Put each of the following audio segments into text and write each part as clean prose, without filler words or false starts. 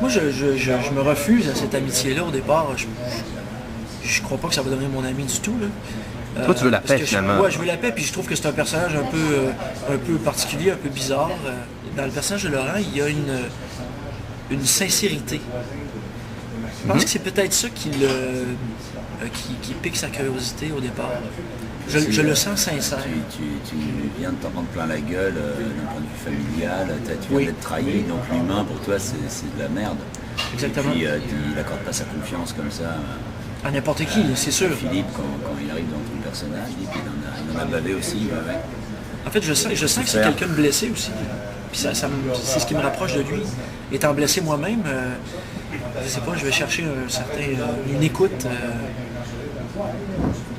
Moi, je me refuse à cette amitié-là au départ. Je crois pas que ça va devenir mon ami du tout, là. Toi, tu veux la Parce paix, que finalement. ouais, je veux la paix, puis je trouve que c'est un personnage un peu particulier, un peu bizarre. Dans le personnage de Laurent, il y a une sincérité. Je pense que c'est peut-être ça qui pique sa curiosité au départ. Je le sens sincère. Tu viens de t'en prendre plein la gueule d'un point de vue familial, tu viens Oui. d'être trahi, donc l'humain pour toi c'est de la merde. Exactement. Et puis il n'accorde pas sa confiance comme ça. À n'importe qui, c'est sûr. Philippe, quand il arrive dans ton personnage, Philippe il en a bavé aussi. Ouais. En fait, je sens que c'est quelqu'un de blessé aussi. Puis c'est ce qui me rapproche de lui. Étant blessé moi-même, je sais pas, je vais chercher une écoute,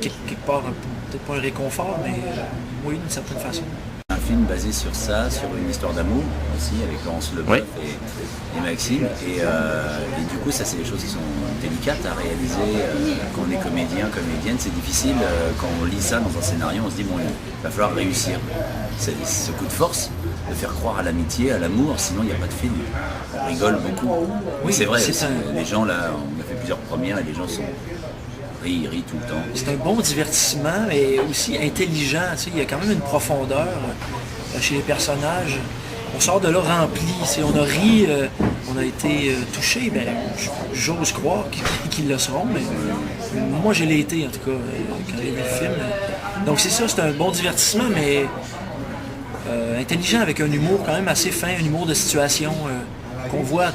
quelque part, peut-être pas un réconfort, mais oui, d'une certaine façon. Un film basé sur ça, sur une histoire d'amour aussi, avec Laurence Leboeuf et Maxime. Et du coup, ça, c'est des choses qui sont délicates à réaliser. Quand on est comédien, comédienne, c'est difficile. Quand on lit ça dans un scénario, on se dit, bon, il va falloir réussir. C'est ce coup de force de faire croire à l'amitié, à l'amour, sinon il n'y a pas de film. On rigole beaucoup. Oui, c'est vrai, les gens, là, on a fait plusieurs premières et les gens rient tout le temps. C'est un bon divertissement, mais aussi intelligent. Tu sais, il y a quand même une profondeur chez les personnages. On sort de là rempli. On a ri, on a été touché. Ben, j'ose croire qu'ils le seront, mais moi je l'ai été en tout cas quand j'ai vu le film. Donc c'est ça, c'est un bon divertissement, mais intelligent avec un humour quand même assez fin, un humour de situation qu'on voit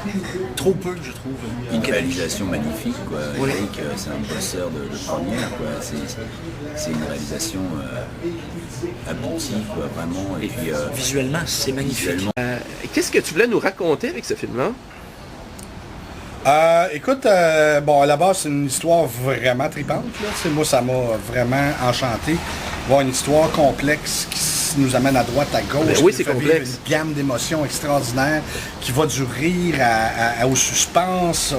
trop peu, je trouve. Une réalisation magnifique, quoi. Oui. Eric, c'est un bosseur de première, quoi. C'est une réalisation aboutie, quoi, vraiment. Et puis, visuellement, c'est magnifique. visuellement, Qu'est-ce que tu voulais nous raconter avec ce film-là? Écoute, bon, à la base, c'est une histoire vraiment tripante. Là. Tu sais, moi, ça m'a vraiment enchanté. Voir une histoire complexe qui nous amène à droite, à gauche. Ben oui, qui c'est fait complexe. vivre une gamme d'émotions extraordinaires qui va du rire au suspense,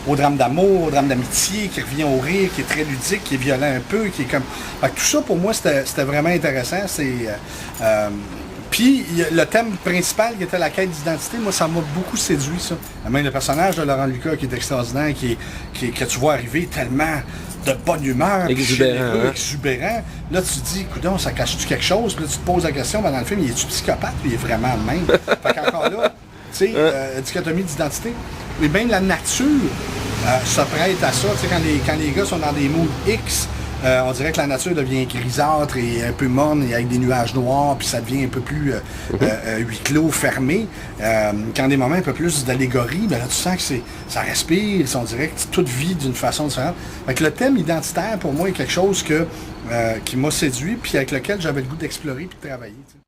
au drame d'amour, au drame d'amitié, qui revient au rire, qui est très ludique, qui est violent un peu, qui est comme... Fait que tout ça, pour moi, c'était vraiment intéressant. Puis le thème principal qui était la quête d'identité, moi ça m'a beaucoup séduit ça. Même le personnage de Laurent Lucas qui est extraordinaire, que tu vois arriver tellement de bonne humeur, Exubérant, généreux, hein? exubérant. Là tu te dis, coudonc, ça cache-tu quelque chose? Puis là tu te poses la question, ben, dans le film, il est-tu psychopathe? Puis il est vraiment le même. Fait qu'encore là, tu sais, dichotomie d'identité. Et bien la nature se prête à ça. Tu sais, quand les gars sont dans des moods X, on dirait que la nature devient grisâtre et un peu morne et avec des nuages noirs, puis ça devient un peu plus huis clos, fermé. Quand des moments un peu plus d'allégorie, ben là tu sens que ça respire, on dirait que tout vit d'une façon différente. Fait que le thème identitaire pour moi est quelque chose qui m'a séduit, puis avec lequel j'avais le goût d'explorer puis de travailler. T'sais.